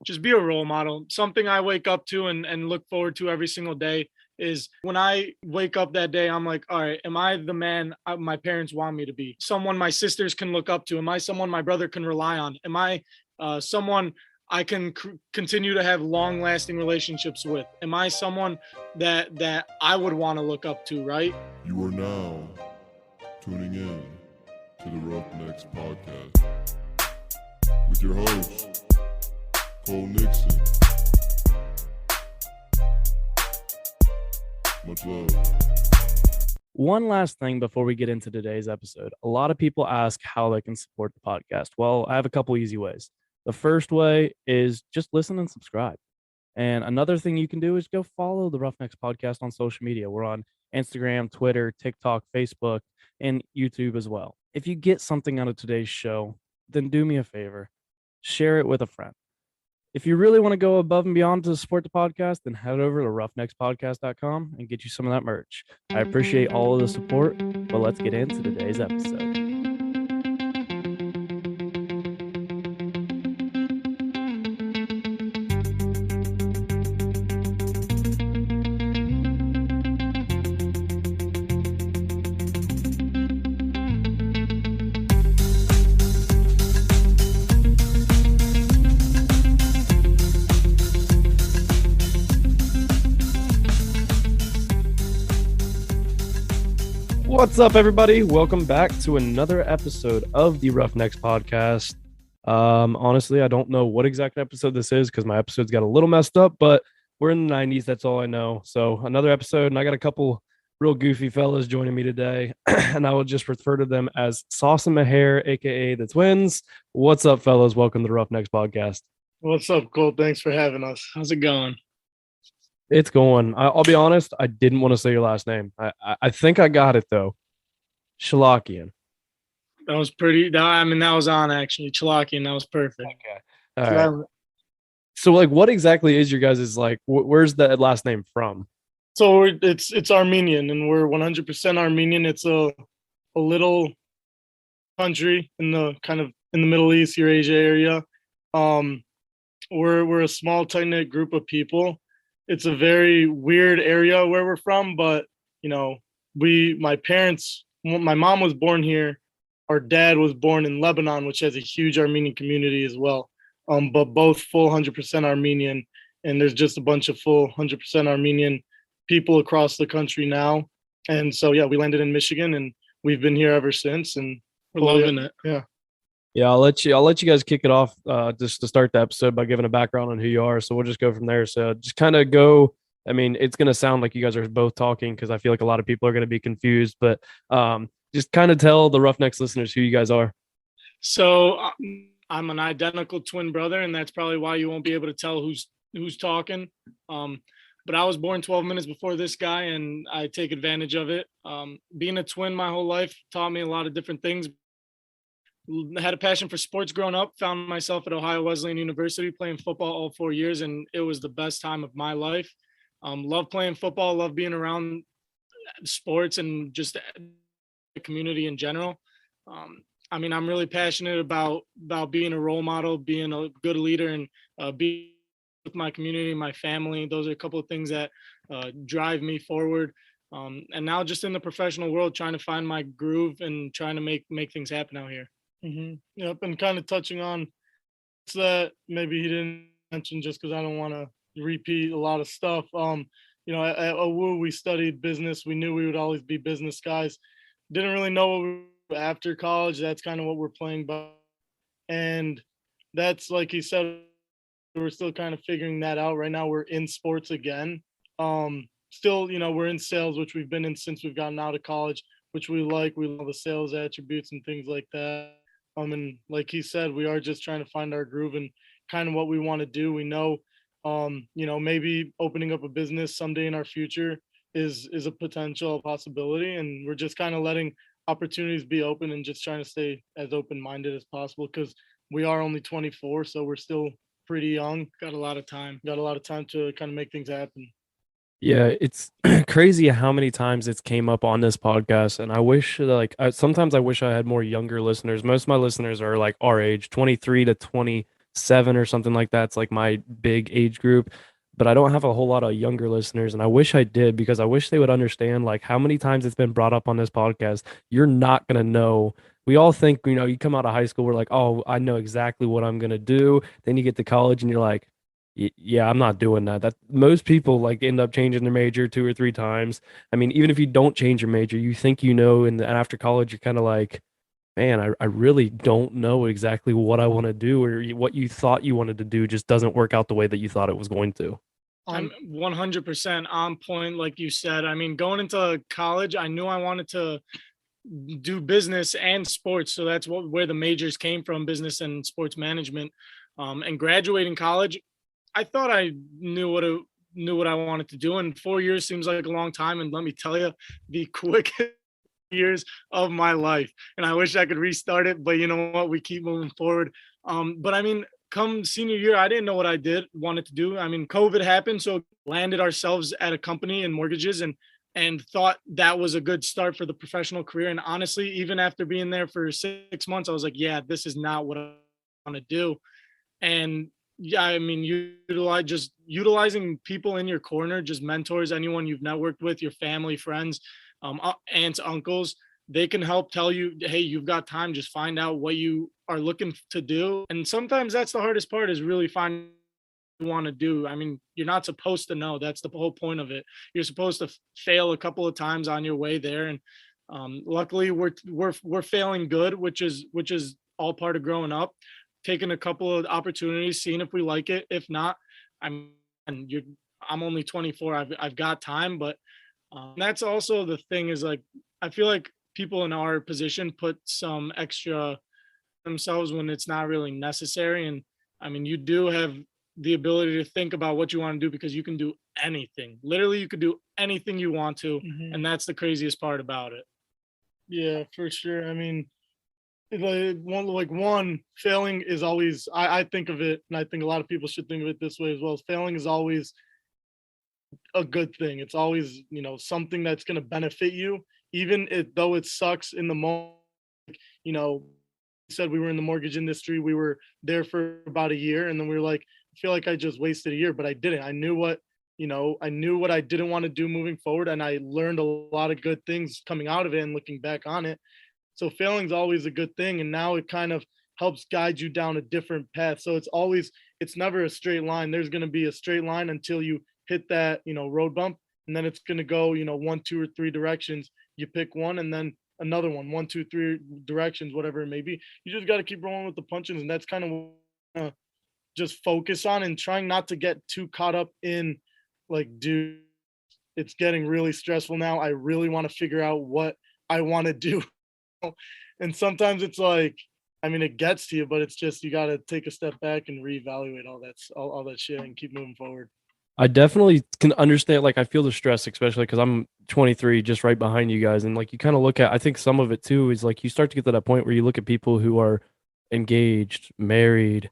just be a role model. Something I wake up to and look forward to every single day is when I wake up that day, I'm like, all right, am I the man my parents want me to be? Someone my sisters can look up to? Am I someone my brother can rely on? Am I someone I can continue to have long lasting relationships with? Am I someone that I would want to look up to, right? You are now tuning in to the Roughnecks podcast with your host, Cole Nixon. Much love. One last thing before we get into today's episode. A lot of people ask how they can support the podcast. Well, I have a couple easy ways. The first way is just listen and subscribe. And another thing you can do is go follow the Roughnecks podcast on social media. We're on Instagram, Twitter, TikTok, Facebook, and YouTube as well. If you get something out of today's show, then do me a favor. Share it with a friend. If you really want to go above and beyond to support the podcast, then head over to roughneckspodcast.com and get you some of that merch. I appreciate all of the support, but let's get into today's episode. What's up, everybody? Welcome back to another episode of the Roughnecks podcast. Honestly, I don't know what exact episode this is because my episodes got a little messed up, but we're in the 90s. That's all I know. So another episode, and I got a couple real goofy fellas joining me today, and I will just refer to them as Sauce and Mher, aka the twins. What's up, fellas? Welcome to the Roughnecks podcast. What's up, Cole? Thanks for having us. How's it going? It's going. I'll be honest. I didn't want to say your last name. I think I got it though. Tcholakian. That was pretty. That was on actually. Tcholakian. That was perfect. Okay. All right. So, like, what exactly is your guys' like? Where's that last name from? So it's Armenian, and we're 100% Armenian. It's a little country in the Middle East, Eurasia area. We're a small, tight-knit group of people. It's a very weird area where we're from, but my mom was born here. Our dad was born in Lebanon, which has a huge Armenian community as well. But both full 100% Armenian, and there's just a bunch of full 100% Armenian people across the country now. And so yeah, we landed in Michigan, and we've been here ever since, and we're loving it. Yeah. Yeah, I'll let you guys kick it off just to start the episode by giving a background on who you are. So we'll just go from there. So just kind of go. I mean, it's going to sound like you guys are both talking because I feel like a lot of people are going to be confused. But just kind of tell the Roughnecks listeners who you guys are. So I'm an identical twin brother, and that's probably why you won't be able to tell who's talking. But I was born 12 minutes before this guy, and I take advantage of it. Being a twin my whole life taught me a lot of different things. I had a passion for sports growing up, found myself at Ohio Wesleyan University playing football all 4 years, and it was the best time of my life. Love playing football, love being around sports and just the community in general. I'm really passionate about being a role model, being a good leader, and being with my community, my family. Those are a couple of things that drive me forward. And now just in the professional world, trying to find my groove and trying to make things happen out here. Mm-hmm. Yep, and kind of touching on that maybe he didn't mention just because I don't want to repeat a lot of stuff. At OWU we studied business. We knew we would always be business guys. Didn't really know what we were after college. That's kind of what we're playing by, and that's like he said. We're still kind of figuring that out right now. We're in sports again. Still, we're in sales, which we've been in since we've gotten out of college, which we like. We love the sales attributes and things like that. And like he said, we are just trying to find our groove and kind of what we want to do. We know, maybe opening up a business someday in our future is a potential possibility. And we're just kind of letting opportunities be open and just trying to stay as open-minded as possible because we are only 24, so we're still pretty young. Got a lot of time to kind of make things happen. Yeah, it's crazy how many times it's came up on this podcast, and I wish sometimes I wish I had more younger listeners. Most of my listeners are like our age, 23 to 7 or something like that. It's like my big age group, but I don't have a whole lot of younger listeners, and I wish I did, because I wish they would understand like how many times it's been brought up on this podcast. You're not going to know. We all think, you come out of high school, we're like, oh, I know exactly what I'm going to do. Then you get to college and you're like, yeah, I'm not doing that. That most people like end up changing their major 2 or 3 times. I mean, even if you don't change your major, you think and after college, you're kind of like, man, I really don't know exactly what I want to do, or what you thought you wanted to do just doesn't work out the way that you thought it was going to. I'm 100% on point, like you said. I mean, going into college, I knew I wanted to do business and sports, so that's where the majors came from, business and sports management. And graduating college, I thought I knew what I wanted to do, and 4 years seems like a long time. And let me tell you, the quickest years of my life. And I wish I could restart it, but you know what? We keep moving forward. But I mean, come senior year, I didn't know what I wanted to do. I mean, COVID happened, so landed ourselves at a company in mortgages, and thought that was a good start for the professional career. And honestly, even after being there for 6 months, I was like, yeah, this is not what I want to do. And yeah, I mean, utilizing people in your corner, just mentors, anyone you've networked with, your family, friends, aunts, uncles, they can help tell you, hey, you've got time, just find out what you are looking to do. And sometimes that's the hardest part, is really finding what you want to do. I mean, you're not supposed to know. That's the whole point of it. You're supposed to fail a couple of times on your way there. And luckily we're failing good, which is all part of growing up, taking a couple of opportunities, seeing if we like it. If not, I'm and you're I'm only 24. I've got time. But that's also the thing, is like, I feel like people in our position put some extra themselves when it's not really necessary. And I mean, you do have the ability to think about what you want to do, because you can do anything. Literally, you could do anything you want to. And that's the craziest part about it. Yeah, for sure. I mean, one failing is always, I think of it, and I think a lot of people should think of it this way as well. Failing is always a good thing. It's always, something that's going to benefit you, even though it sucks in the moment. You know, said we were in the mortgage industry. We were there for about a year, and then we were like, I feel like I just wasted a year, but I didn't. I knew what I didn't want to do moving forward, and I learned a lot of good things coming out of it and looking back on it. So failing is always a good thing, and now it kind of helps guide you down a different path. So it's never a straight line. There's going to be a straight line until you hit that, road bump, and then it's going to go, 1, 2, or 3 directions. You pick one, and then another one, 1, 2, 3 directions, whatever it may be. You just got to keep rolling with the punches, and that's kind of what just focus on, and trying not to get too caught up in, like, dude, it's getting really stressful now. I really want to figure out what I want to do. And sometimes it's like, I mean, it gets to you, but it's just, you got to take a step back and reevaluate all that shit and keep moving forward. I definitely can understand. Like, I feel the stress, especially because I'm 23, just right behind you guys. And like, you kind of look at, I think some of it too is like, you start to get to that point where you look at people who are engaged, married,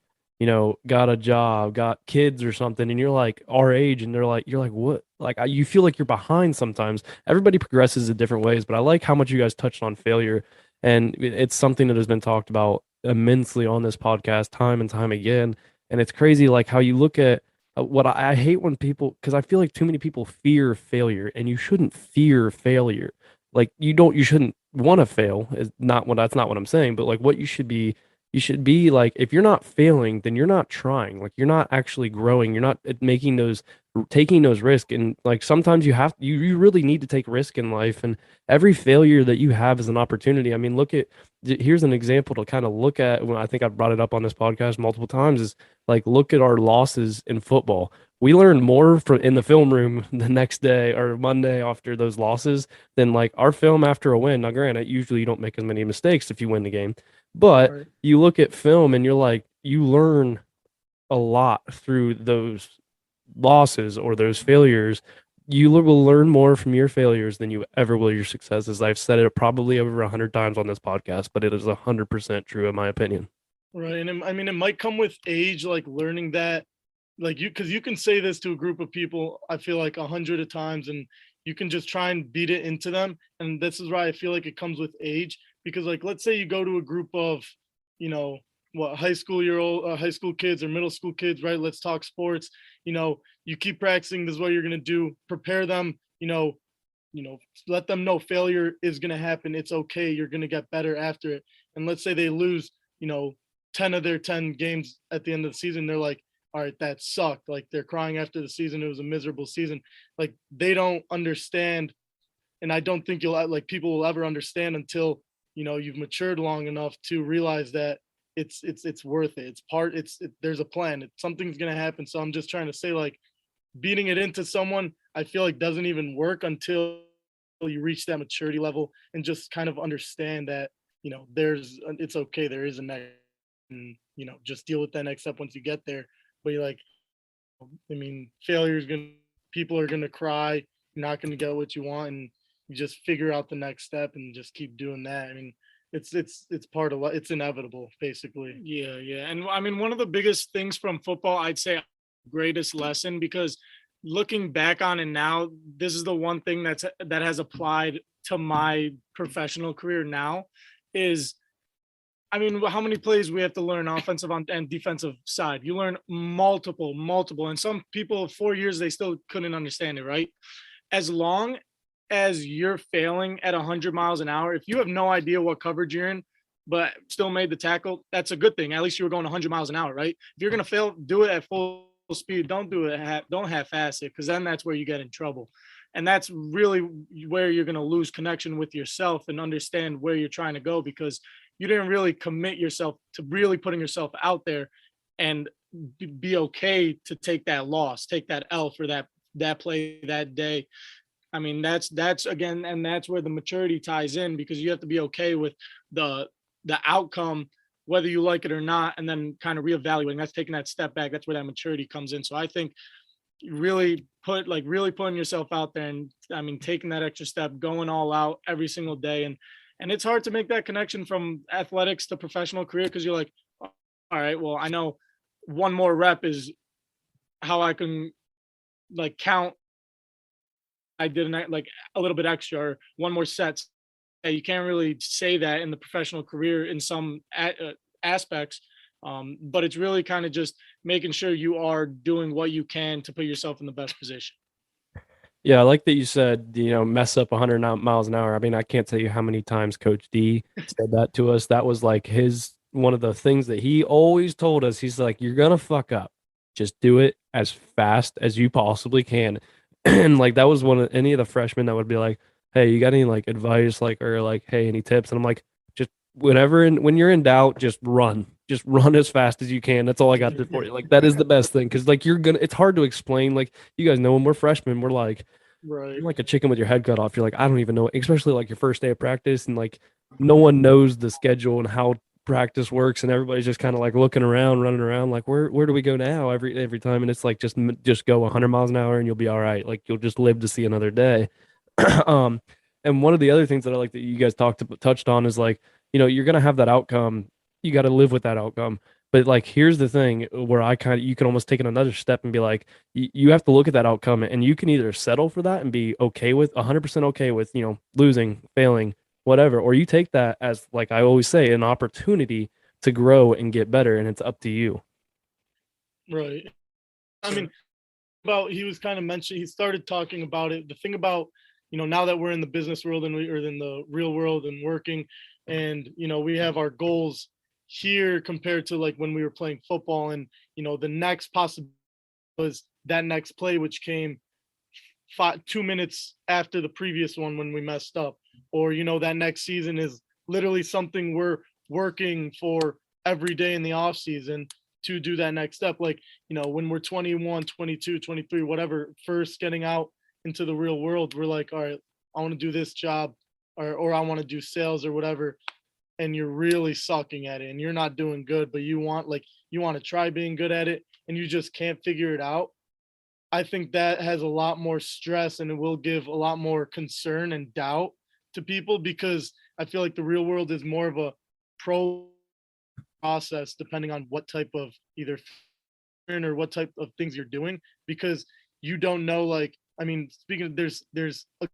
got a job, got kids or something, and you're like our age, and you're like, what? Like, you feel like you're behind sometimes. Everybody progresses in different ways, but I like how much you guys touched on failure. And it's something that has been talked about immensely on this podcast time and time again. And it's crazy, like how you look at what I hate when people, because I feel like too many people fear failure, and you shouldn't fear failure. Like, you shouldn't want to fail. That's not what I'm saying. But like, what you should be like, if you're not failing, then you're not trying. Like, you're not actually growing. You're not taking those risks. And like, sometimes you really need to take risk in life. And every failure that you have is an opportunity. I mean, here's an example to kind of look at. When I think I've brought it up on this podcast multiple times, is like, look at our losses in football. We learned more in the film room the next day or Monday after those losses than like our film after a win. Now, granted, usually you don't make as many mistakes if you win the game, but Right. you look at film and you're like, you learn a lot through those losses or those failures. You will learn more from your failures than you ever will your successes. I've said it probably over 100 times on this podcast, but it is 100% true in my opinion. Right. And I mean, it might come with age, like learning that, like, because you can say this to a group of people, I feel like 100 times, and you can just try and beat it into them. And this is why I feel like it comes with age, because like, let's say you go to a group of, high school kids or middle school kids, right? Let's talk sports. You keep practicing. This is what you're gonna do. Prepare them. Let them know failure is gonna happen. It's okay. You're gonna get better after it. And let's say they lose, 10 of their 10 games at the end of the season. They're like, all right, that sucked. Like they're crying after the season. It was a miserable season. Like they don't understand, and I don't think people will ever understand until you've matured long enough to realize that it's worth it. There's a plan. Something's gonna happen. So I'm just trying to say, like, beating it into someone, I feel like doesn't even work until you reach that maturity level and just kind of understand that it's okay. There is a next, and just deal with that next step once you get there. But you're like, I mean, people are gonna cry. You're not gonna get what you want, and you just figure out the next step and just keep doing that. I mean, it's part of it's inevitable, basically. Yeah, yeah. And I mean, one of the biggest things from football, I'd say, greatest lesson, because looking back on it now, this is the one thing that has applied to my professional career now is, I mean, how many plays we have to learn offensive and defensive side? You learn multiple, and some people 4 years, they still couldn't understand it, right? As long as you're failing at 100 miles an hour, if you have no idea what coverage you're in, but still made the tackle, that's a good thing. At least you were going 100 miles an hour, right? If you're going to fail, do it at full speed. Don't do it. Don't half-ass it, because then that's where you get in trouble. And that's really where you're going to lose connection with yourself and understand where you're trying to go, because you didn't really commit yourself to really putting yourself out there and be okay to take that loss, take that L for that play that day. I mean, that's again, and that's where the maturity ties in, because you have to be okay with the outcome, whether you like it or not, and then kind of reevaluating. That's taking that step back. That's where that maturity comes in. So I think really putting yourself out there, and I mean, taking that extra step, going all out every single day. And it's hard to make that connection from athletics to professional career, because you're like, all right, well, I know one more rep is how I can like count I did like a little bit extra, or one more set. You can't really say that in the professional career in some aspects, but it's really kind of just making sure you are doing what you can to put yourself in the best position. Yeah, I like that you said, mess up 100 miles an hour. I mean, I can't tell you how many times Coach D said that to us. That was like one of the things that he always told us. He's like, you're going to fuck up. Just do it as fast as you possibly can. And like, that was one of any of the freshmen that would be like, hey, you got any like advice, or like, hey, any tips? And I'm like, just when you're in doubt, just run as fast as you can. That's all I got for you. Like, that is the best thing. Cause like, it's hard to explain. Like, you guys know when we're freshmen, we're like, right, you're like a chicken with your head cut off. You're like, I don't even know, especially like your first day of practice, and like no one knows the schedule and how practice works, and everybody's just kind of like looking around, running around, like where do we go now every time? And it's like, just go 100 miles an hour and you'll be all right. Like, you'll just live to see another day. And one of the other things that I like that you guys touched on is like, you're gonna have that outcome. You got to live with that outcome. But like, here's the thing where you can almost take it another step and be like, you have to look at that outcome, and you can either settle for that and be okay with 100% okay with, losing, failing, whatever, or you take that as, like I always say, an opportunity to grow and get better, and it's up to you. Right. I mean, he was kind of mentioning, he started talking about it. The thing about, now that we're in the business world and or in the real world and working, and, we have our goals here compared to like when we were playing football, and, the next possibility was that next play, which came 2 minutes after the previous one when we messed up, or, that next season is literally something we're working for every day in the off season to do that next step. Like, when we're 21, 22, 23, whatever, first getting out into the real world, we're like, all right, I want to do this job, or I want to do sales or whatever. And you're really sucking at it and you're not doing good, but you want to try being good at it and you just can't figure it out. I think that has a lot more stress, and it will give a lot more concern and doubt to people, because I feel like the real world is more of a process depending on what type of either or what type of things you're doing, because you don't know, like, I mean, speaking of, there's a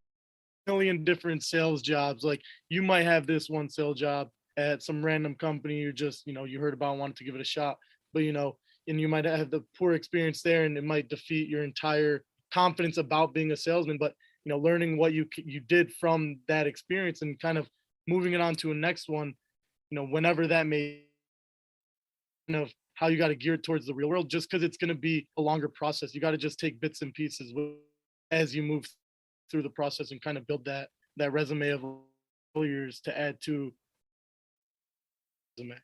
million different sales jobs. Like, you might have this one sales job at some random company you just, you heard about and wanted to give it a shot, but and you might have the poor experience there and it might defeat your entire confidence about being a salesman. But learning what you did from that experience and kind of moving it on to a next one, whenever that may, of how you got to gear it towards the real world, just because it's going to be a longer process. You got to just take bits and pieces as you move through the process and kind of build that resume of failures to add to resume.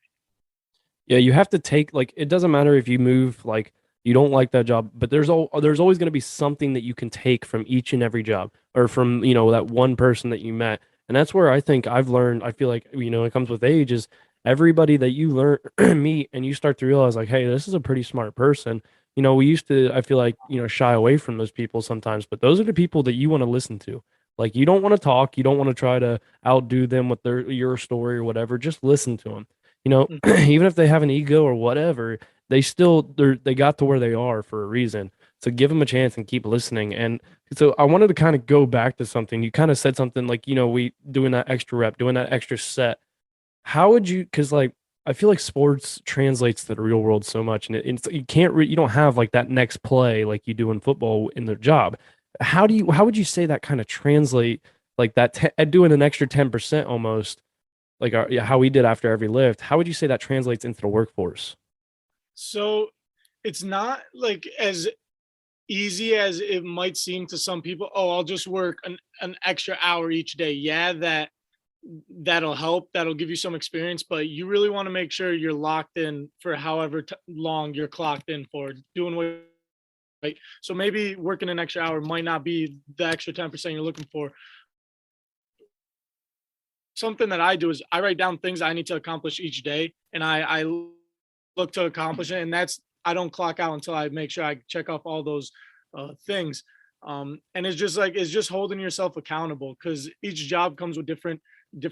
Yeah, you have to take, like, it doesn't matter if you move, like, you don't like that job, but there's always going to be something that you can take from each and every job, or from, that one person that you met. And that's where I think I've learned, I feel like, it comes with age, is everybody that you learn meet and you start to realize, like, hey, this is a pretty smart person. We used to, I feel like, shy away from those people sometimes, but those are the people that you want to listen to. Like, you don't want to talk, you don't want to try to outdo them with your story or whatever. Just listen to them. Even if they have an ego or whatever, they got to where they are for a reason. So give them a chance and keep listening. And so I wanted to kind of go back to something. You kind of said something like, we doing that extra rep, doing that extra set. How would you, because, like, I feel like sports translates to the real world so much, and you don't have like that next play like you do in football in the job. How would you say that kind of translate, like that doing an extra 10% almost, like how we did after every lift? How would you say that translates into the workforce? So it's not like as easy as it might seem to some people. Oh, I'll just work an extra hour each day. Yeah, that'll help. That'll give you some experience, but you really want to make sure you're locked in for however long you're clocked in for doing what, right? So maybe working an extra hour might not be the extra 10% you're looking for. Something that I do is I write down things I need to accomplish each day, and I look to accomplish it. And I don't clock out until I make sure I check off all those things. And it's just holding yourself accountable, because each job comes with different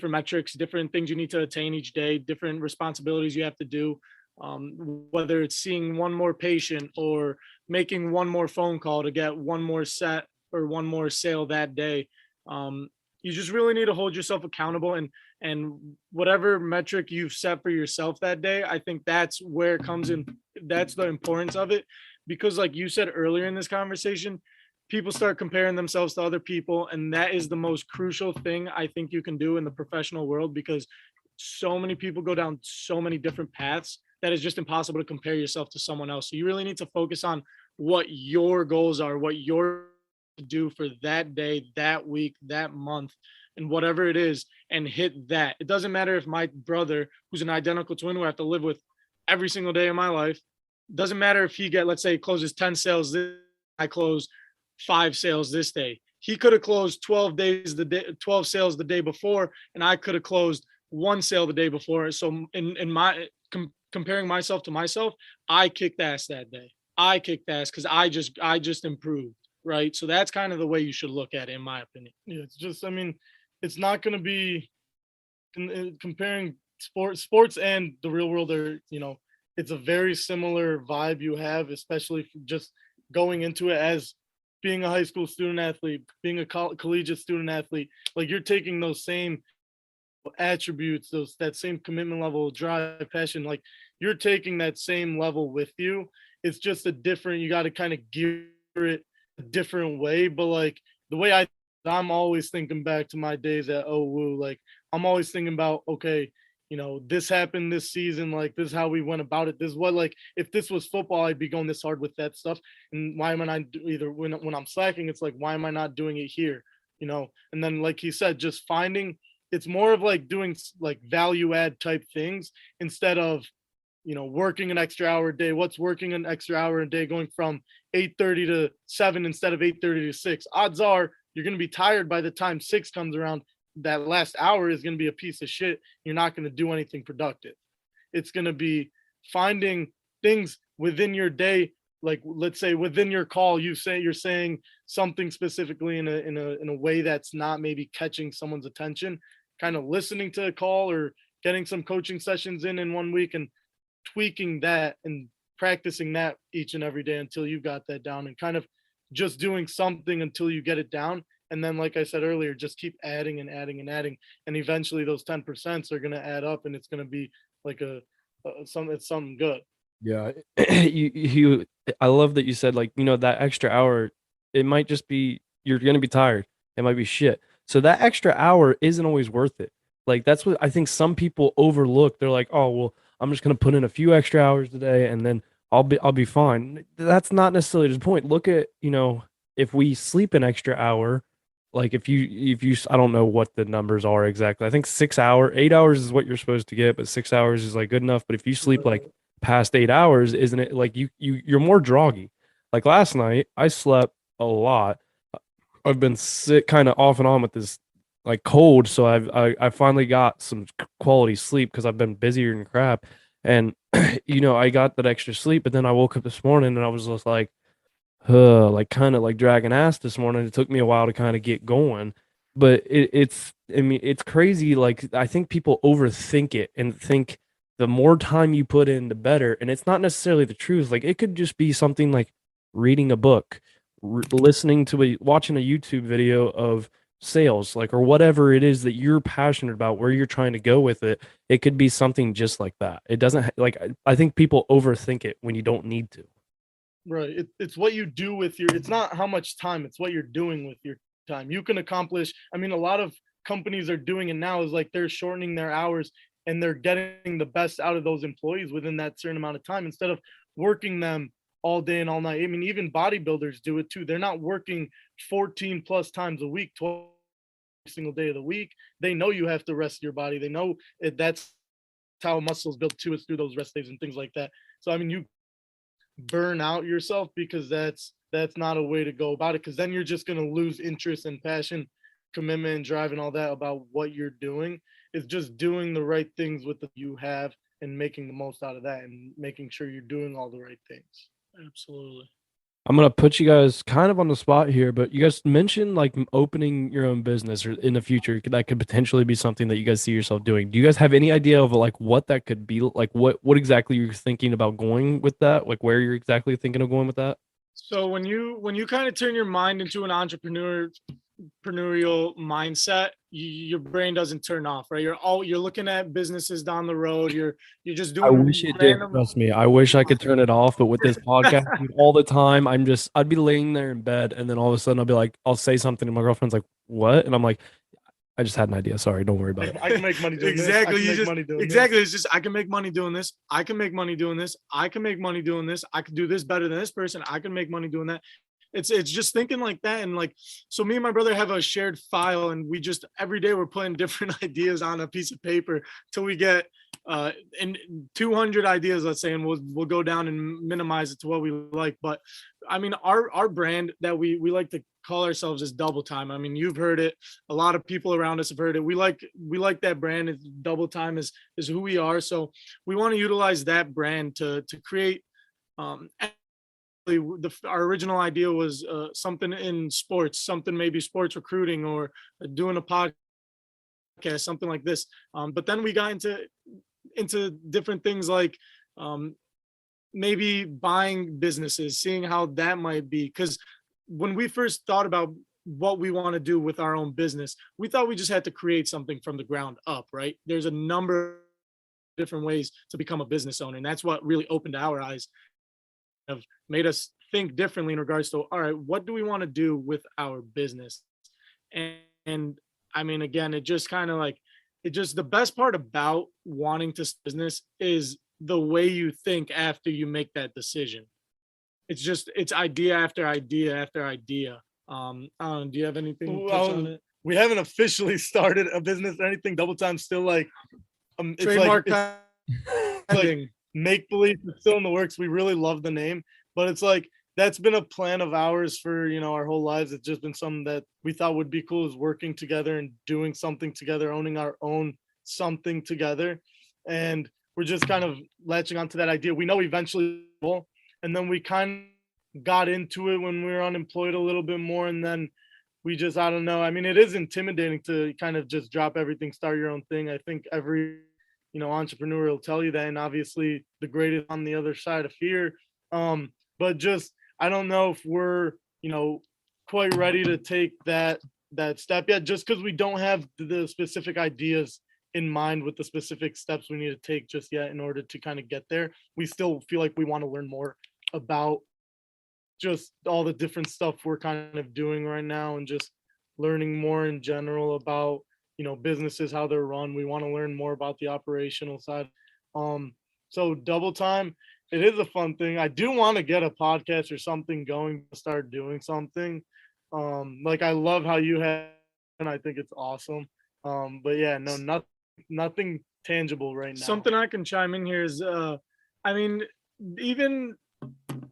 metrics, different things you need to attain each day, different responsibilities you have to do. Whether it's seeing one more patient or making one more phone call to get one more set or one more sale that day. You just really need to hold yourself accountable, and whatever metric you've set for yourself that day, I think that's where it comes in. That's the importance of it, because like you said earlier in this conversation, people start comparing themselves to other people, and that is the most crucial thing I think you can do in the professional world, because so many people go down so many different paths that it's just impossible to compare yourself to someone else. So you really need to focus on what your goals are, what you're to do for that day, that week, that month, and whatever it is, and hit that. It doesn't matter if my brother, who's an identical twin who I have to live with every single day of my life, doesn't matter if let's say, closes 10 sales this, I close 5 sales this day. He could have closed 12 sales the day before, and I could have closed 1 sale the day before. So in my comparing myself to myself, I kicked ass that day. I kicked ass because I just improved. Right. So that's kind of the way you should look at it, in my opinion. Yeah, it's just, it's not going to be comparing sports and the real world are, it's a very similar vibe you have, especially just going into it as being a high school student athlete, being a collegiate student athlete. Like, you're taking those same attributes, that same commitment level, drive, passion, like you're taking that same level with you. It's just you got to kind of gear it a different way. But like the way I'm always thinking back to my days at OWU, like I'm always thinking about, okay, this happened this season, like this is how we went about it. This is what, like, if this was football, I'd be going this hard with that stuff. And why am I not either when I'm slacking, it's like, why am I not doing it here? And then, like he said, just it's more of like doing like value add type things instead of, working an extra hour a day. What's working an extra hour a day, going from 8:30 to 7 instead of 8:30 to 6? Odds are you're going to be tired by the time 6 comes around. That last hour is going to be a piece of shit. You're not going to do anything productive. It's going to be finding things within your day. Like, let's say within your call, you're saying something specifically in a way that's not maybe catching someone's attention, kind of listening to a call or getting some coaching sessions in 1 week and tweaking that and practicing that each and every day until you got that down, and kind of just doing something until you get it down. And then, like I said earlier, just keep adding and adding and adding. And eventually those 10% are going to add up, and it's going to be like it's something good. Yeah. I love that you said, like, that extra hour, it might just be, you're going to be tired. It might be shit. So that extra hour isn't always worth it. Like, that's what I think some people overlook. They're like, oh, well, I'm just going to put in a few extra hours today and then I'll be fine. That's not necessarily the point. Look at, if we sleep an extra hour, like if you I don't know what the numbers are exactly. I think 8 hours is what you're supposed to get, but 6 hours is like good enough. But if you sleep like past 8 hours, isn't it like you're more groggy? Like last night, I slept a lot. I've been sick kind of off and on with this like cold, so I finally got some quality sleep because I've been busier than crap. And I got that extra sleep, but then I woke up this morning and I was just like kind of like dragging ass this morning. It took me a while to kind of get going, but I mean, it's crazy. Like, I think people overthink it and think the more time you put in, the better. And it's not necessarily the truth. Like, it could just be something like reading a book, watching a YouTube video of sales, like, or whatever it is that you're passionate about, where you're trying to go with it. It could be something just like that. It doesn't like, I think people overthink it when you don't need to. Right. It's what you do with it's not how much time, it's what you're doing with your time. You can accomplish, I mean, a lot of companies are doing it now, is like they're shortening their hours and they're getting the best out of those employees within that certain amount of time instead of working them all day and all night. I mean, even bodybuilders do it too. They're not working 14 plus times a week, 12 single day of the week. They know you have to rest your body. They know that's how muscles build too, is through those rest days and things like that. So I mean, you burn out yourself because that's not a way to go about it, because then you're just going to lose interest and passion, commitment and drive and all that about what you're doing. It's just doing the right things with the you have and making the most out of that and making sure you're doing all the right things. Absolutely. I'm gonna put you guys kind of on the spot here, but you guys mentioned like opening your own business or in the future that could potentially be something that you guys see yourself doing. Do you guys have any idea of like what that could be? Like what exactly you're thinking about going with that? Like where you're exactly thinking of going with that? So when you kind of turn your mind into an entrepreneurial mindset, your brain doesn't turn off, right? You're looking at businesses down the road. You're just I doing wish it did. Trust me. I wish I could turn it off, but with this podcast all the time, I'd be laying there in bed and then all of a sudden I'll be like, I'll say something and my girlfriend's like, what? And I'm like, I just had an idea. Sorry, don't worry about it. I can make money doing Exactly. this. Exactly. It's just I can make money doing this. I can make money doing this. I can make money doing this. I can do this better than this person. I can make money doing that. It's just thinking like that. And like, so me and my brother have a shared file, and we just every day we're putting different ideas on a piece of paper till we get in 200 ideas, let's say, and we'll go down and minimize it to what we like. But I mean, our brand that we like to call ourselves is Double Time. I mean, you've heard it. A lot of people around us have heard it. We like that brand. It's Double Time is who we are. So we want to utilize that brand to create. Our original idea was something in sports, something maybe sports recruiting or doing a podcast, something like this. But then we got into different things like maybe buying businesses, seeing how that might be. Because when we first thought about what we want to do with our own business, we thought we just had to create something from the ground up, right? There's a number of different ways to become a business owner. And that's what really opened our eyes, have made us think differently in regards to, all right, what do we want to do with our business? And I mean, again, it just kind of like, the best part about wanting to business is the way you think after you make that decision. It's idea after idea after idea. Do you have anything to touch on it? We haven't officially started a business or anything. Double Time's still like it's Trademark like make believe. It's still in the works. We really love the name, but it's like that's been a plan of ours for our whole lives. It's just been something that we thought would be cool, is working together and doing something together, owning our own something together. And we're just kind of latching onto that idea. We know eventually will. And then we kind of got into it when we were unemployed a little bit more. And then we just, I don't know. I mean, it is intimidating to kind of just drop everything, start your own thing. I think every, entrepreneur will tell you that. And obviously the greatest on the other side of fear. But just, I don't know if we're, quite ready to take that that step yet, just because we don't have the specific ideas in mind with the specific steps we need to take just yet in order to kind of get there. We still feel like we want to learn more about just all the different stuff we're kind of doing right now, and just learning more in general about, businesses, how they're run. We want to learn more about the operational side. So double time, it is a fun thing. I do want to get a podcast or something going to start doing something. Like I love how you have, and I think it's awesome. But yeah, no, nothing tangible right now. Something I can chime in here is, I mean, even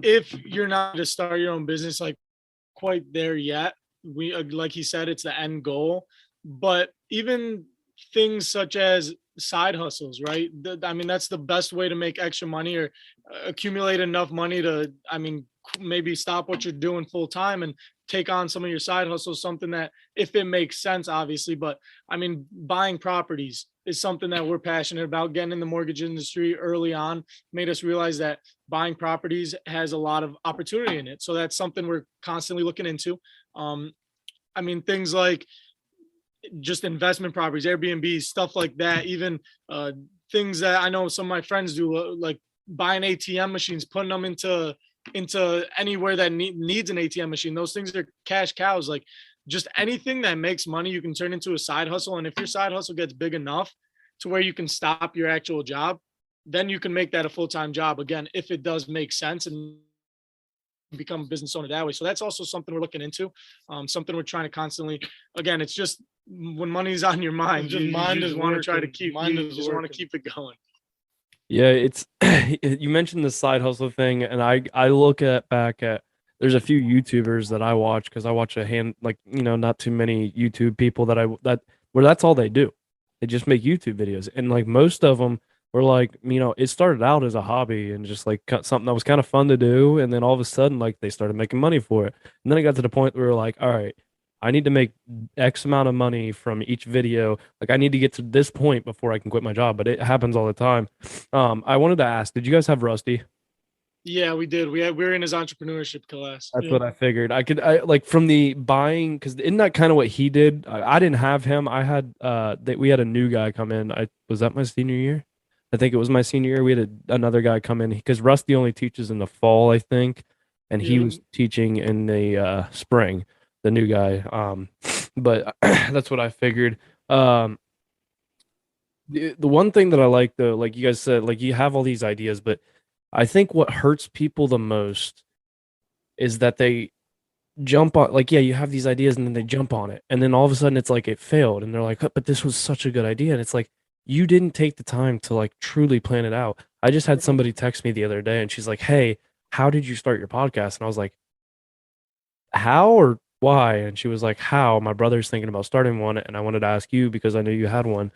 if you're not to start your own business, like quite there yet, we like he said, it's the end goal. But even things such as side hustles, right? I mean, that's the best way to make extra money, or accumulate enough money to, I mean, maybe stop what you're doing full time and take on some of your side hustles, something that, if it makes sense, obviously. But I mean, buying properties is something that we're passionate about. Getting in the mortgage industry early on made us realize that buying properties has a lot of opportunity in it. So that's something we're constantly looking into. I mean, things like just investment properties, Airbnb, stuff like that. Even things that I know some of my friends do, like buying ATM machines, putting them into anywhere that needs an ATM machine. Those things are cash cows. Like just anything that makes money, you can turn into a side hustle. And if your side hustle gets big enough to where you can stop your actual job, then you can make that a full-time job again, if it does make sense, and become a business owner that way. So that's also something we're looking into. Something we're trying to constantly, again, it's just when money's on your mind, you just want to try to keep, you just want to keep it going. Yeah, it's you mentioned the side hustle thing, and I look at back at there's a few YouTubers that I watch, because I watch not too many YouTube people where that's all they do. They just make YouTube videos, and like most of them were like, it started out as a hobby and just like something that was kind of fun to do, and then all of a sudden like they started making money for it, and then it got to the point where we were like, all right, I need to make X amount of money from each video. Like I need to get to this point before I can quit my job, but it happens all the time. I wanted to ask, did you guys have Rusty? Yeah, we did. We were in his entrepreneurship class. That's what I figured. I like from the buying, because isn't that kind of what he did? I didn't have him. I had we had a new guy come in. Was that my senior year? I think it was my senior year. We had another guy come in, because Rusty only teaches in the fall, I think, and he was teaching in the spring. The new guy, but that's what I figured. The one thing that I like, though, like you guys said, like you have all these ideas, but I think what hurts people the most is that they jump on, like, yeah, you have these ideas and then they jump on it, and then all of a sudden it's like it failed, and they're like, but this was such a good idea, and it's like you didn't take the time to like truly plan it out. I just had somebody text me the other day, and she's like, hey, how did you start your podcast? And I was like, how or why? And she was like, how? My brother's thinking about starting one, and I wanted to ask you because I knew you had one.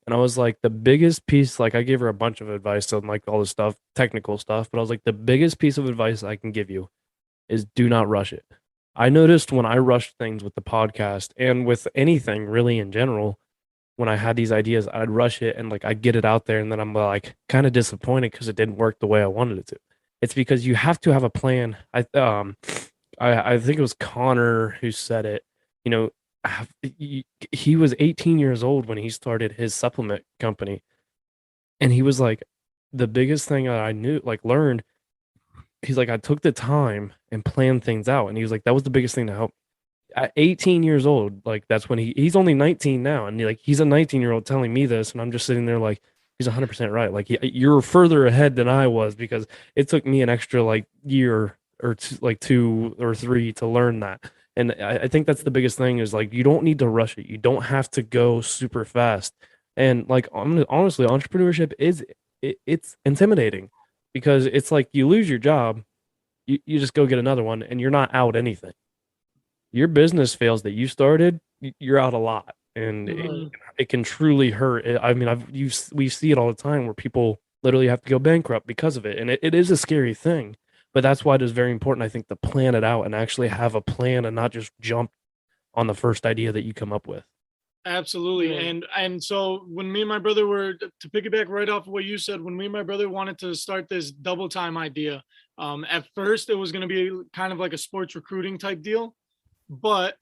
And I was like, the biggest piece, like I gave her a bunch of advice on like all this stuff, technical stuff, but I was like, the biggest piece of advice I can give you is do not rush it. I noticed when I rushed things with the podcast and with anything really in general, when I had these ideas, I'd rush it and like I'd get it out there, and then I'm like kind of disappointed because it didn't work the way I wanted it to. It's because you have to have a plan. I think it was Connor who said it. He was 18 years old when he started his supplement company, and he was like, the biggest thing that I learned. He's like, I took the time and planned things out, and he was like, that was the biggest thing to help. At 18 years old, like that's when he's only 19 now, and he's a 19-year-old telling me this, and I'm just sitting there like, he's 100% right. Like you're further ahead than I was, because it took me an extra like year or two or three to learn that. And I think that's the biggest thing, is like you don't need to rush it. You don't have to go super fast. And like honestly, entrepreneurship it's intimidating, because it's like you lose your job, you just go get another one, and you're not out anything. Your business fails that you started, you're out a lot, and it can truly hurt. I mean, we see it all the time where people literally have to go bankrupt because of it, and it is a scary thing. But that's why it is very important, I think, to plan it out and actually have a plan and not just jump on the first idea that you come up with. Absolutely. And so when me and my brother were, to piggyback right off of what you said, when me and my brother wanted to start this double time idea, at first it was going to be kind of like a sports recruiting type deal. But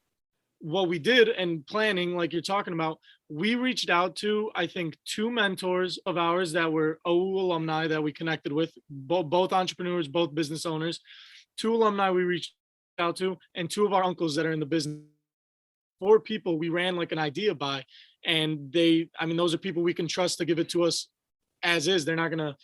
what we did and planning, like you're talking about, we reached out to, I think, 2 mentors of ours that were OU alumni that we connected with, both entrepreneurs, both business owners. 2 alumni we reached out to, and 2 of our uncles that are in the business. 4 people we ran like an idea by, and those are people we can trust to give it to us as is. They're not gonna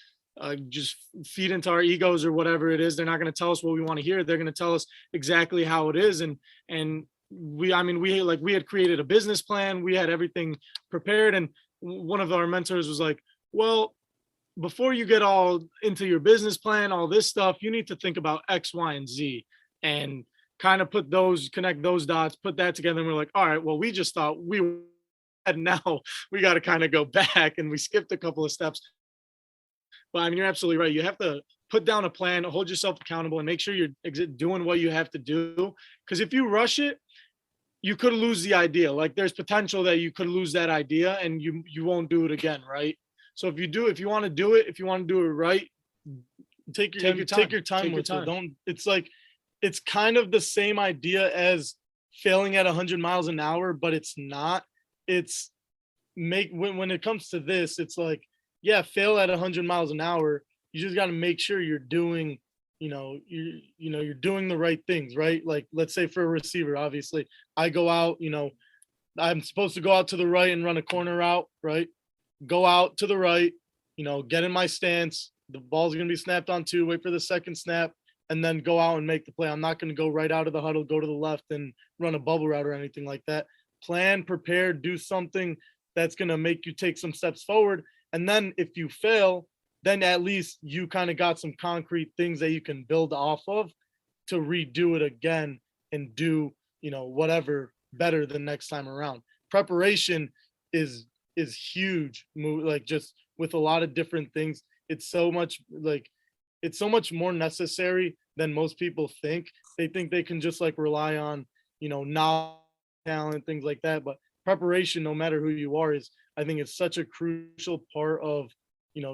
just feed into our egos or whatever it is. They're not gonna tell us what we want to hear. They're gonna tell us exactly how it is. And we had created a business plan. We had everything prepared. And one of our mentors was like, well, before you get all into your business plan, all this stuff, you need to think about X, Y, and Z, and kind of connect those dots, put that together. And we're like, all right, well, we just thought we had, now we got to kind of go back, and we skipped a couple of steps. But you're absolutely right. You have to put down a plan, hold yourself accountable, and make sure you're doing what you have to do. Because if you rush it, you could lose the idea. Like, there's potential that you could lose that idea and you won't do it again, right? So if you want to do it right, take your time with it. It's kind of the same idea as failing at 100 miles an hour, but it's not. When it comes to this, it's like, yeah, fail at 100 miles an hour. You just got to make sure you're doing, you're doing the right things, right? Like, let's say for a receiver, obviously I go out, I'm supposed to go out to the right and run a corner route, right? Go out to the right, get in my stance. The ball's going to be snapped on 2, wait for the second snap, and then go out and make the play. I'm not going to go right out of the huddle, go to the left and run a bubble route or anything like that. Plan, prepare, do something that's going to make you take some steps forward. And then if you fail, then at least you kind of got some concrete things that you can build off of to redo it again and do, whatever better the next time around. Preparation is huge, like, just with a lot of different things. It's so much more necessary than most people think. They think they can just rely on, knowledge, talent, things like that. But preparation, no matter who you are, I think it's such a crucial part of,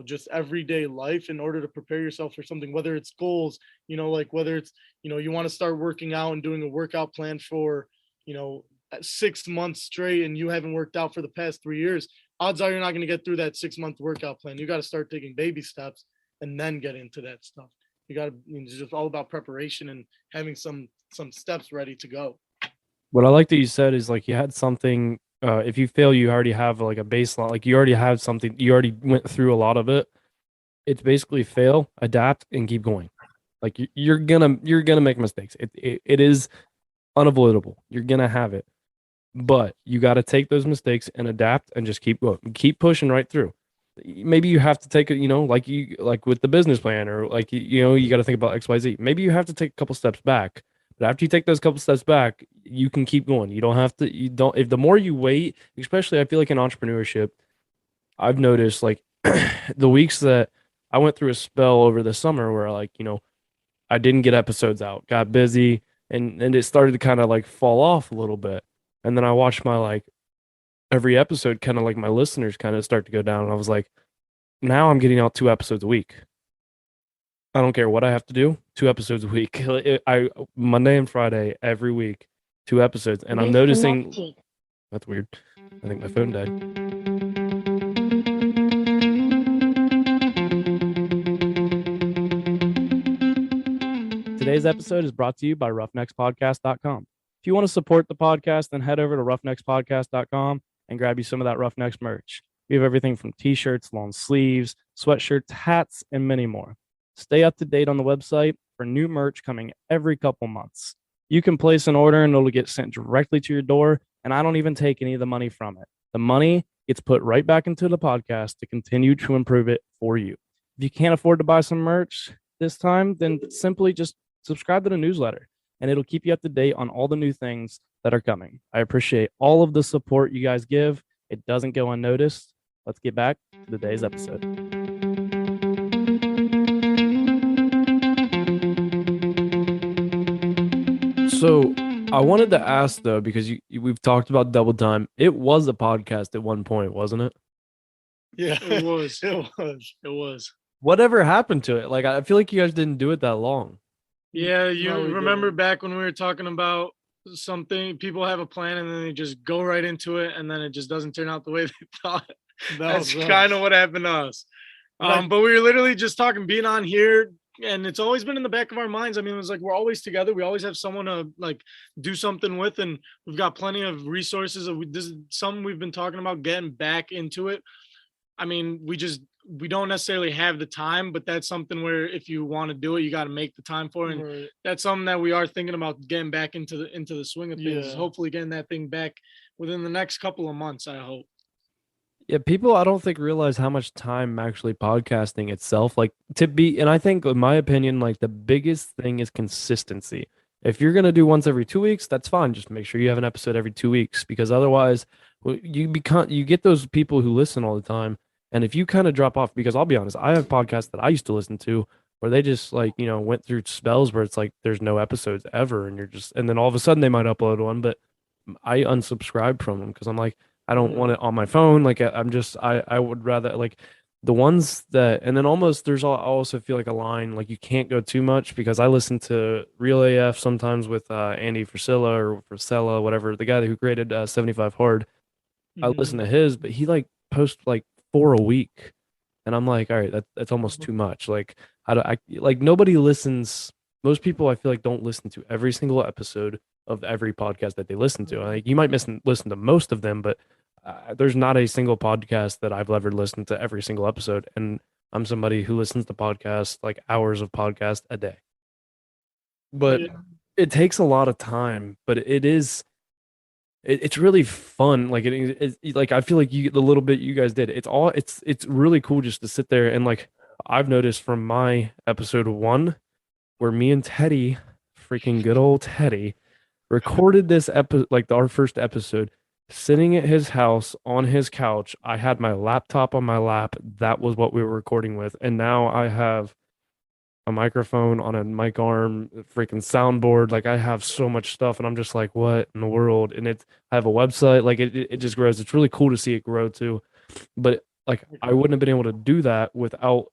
just everyday life in order to prepare yourself for something, whether it's goals, whether it's, you want to start working out and doing a workout plan for, 6 months straight and you haven't worked out for the past 3 years. Odds are you're not going to get through that 6-month workout plan. You got to start taking baby steps and then get into that stuff. You got to, it's just all about preparation and having some steps ready to go. What I like that you said is, like, you had something, if you fail, you already have like a baseline, like you already have something, you already went through a lot of it. It's basically fail, adapt, and keep going. Like, you're gonna make mistakes. It is unavoidable. You're gonna have it, but you got to take those mistakes and adapt and just keep going, keep pushing right through. Maybe you have to take it, like with the business plan, or you got to think about XYZ. Maybe you have to take a couple steps back, but after you take those couple steps back, you can keep going. You don't have to, if the more you wait, especially I feel like in entrepreneurship, I've noticed, like, the weeks that I went through a spell over the summer where, I didn't get episodes out, got busy, and it started to kind of fall off a little bit. And then I watched my every episode kind of my listeners kind of start to go down. And I was like, now I'm getting out 2 episodes a week. I don't care what I have to do, 2 episodes a week. I Monday and Friday every week, 2 episodes. And I'm noticing, that's weird. I think my phone died. Today's episode is brought to you by roughneckspodcast.com. If you want to support the podcast, then head over to roughneckspodcast.com and grab you some of that Roughnecks merch. We have everything from t-shirts, long sleeves, sweatshirts, hats, and many more. Stay up to date on the website for new merch coming every couple months. You can place an order and it'll get sent directly to your door, and I don't even take any of the money from it. The money gets put right back into the podcast to continue to improve it for you. If you can't afford to buy some merch this time, then simply just subscribe to the newsletter, and it'll keep you up to date on all the new things that are coming. I appreciate all of the support you guys give. It doesn't go unnoticed. Let's get back to today's episode. So I wanted to ask, though, because we've talked about Double Time. It was a podcast at one point, wasn't it? Yeah, it was. It was. Whatever happened to it? I feel like you guys didn't do it that long. Yeah, you No, we remember didn't. back when we were talking about something, people have a plan and then they just go right into it, and then it just doesn't turn out the way they thought. That's kind of what happened to us. But we were literally just talking, being on here, and it's always been in the back of our minds. I mean, it was like we're always together. We always have someone to like do something with, and we've got plenty of resources. This is something we've been talking about getting back into it. I mean, we don't necessarily have the time, but that's something where if you want to do it, you got to make the time for it. And that's something that we are thinking about getting back into the swing of things. Hopefully getting that thing back within the next couple of months, I hope. Yeah, people I don't think realize how much time actually podcasting itself like to be, and I think in my opinion, like the biggest thing is consistency. If you're gonna do once every 2 weeks, that's fine. Just make sure you have an episode every 2 weeks, because otherwise you get those people who listen all the time. And if you kind of drop off, because I'll be honest, I have podcasts that I used to listen to where they just like, went through spells where it's like there's no episodes ever, and and then all of a sudden they might upload one, but I unsubscribed from them because I'm like, I don't want it on my phone. Like I would rather like the ones that, and then almost I also feel like a line, like you can't go too much, because I listen to Real AF sometimes with Andy Frisella, whatever, the guy who created 75 Hard. I listen to his, but he like posts like 4 a week. And I'm like, all right, that's almost too much. Like like nobody listens. Most people I feel like don't listen to every single episode of every podcast that they listen to. Like you might listen to most of them, but there's not a single podcast that I've ever listened to every single episode. And I'm somebody who listens to podcasts, like hours of podcast a day. But it takes a lot of time, but it's really fun. Like like I feel like the little bit you guys did, it's really cool just to sit there and like I've noticed from my episode 1 where me and Teddy, freaking good old Teddy, recorded this episode, like our first episode, sitting at his house on his couch. I had my laptop on my lap. That was what we were recording with. And now I have a microphone on a mic arm, freaking soundboard. Like I have so much stuff, and I'm just like, what in the world? And I have a website. Like it just grows. It's really cool to see it grow too. But like I wouldn't have been able to do that without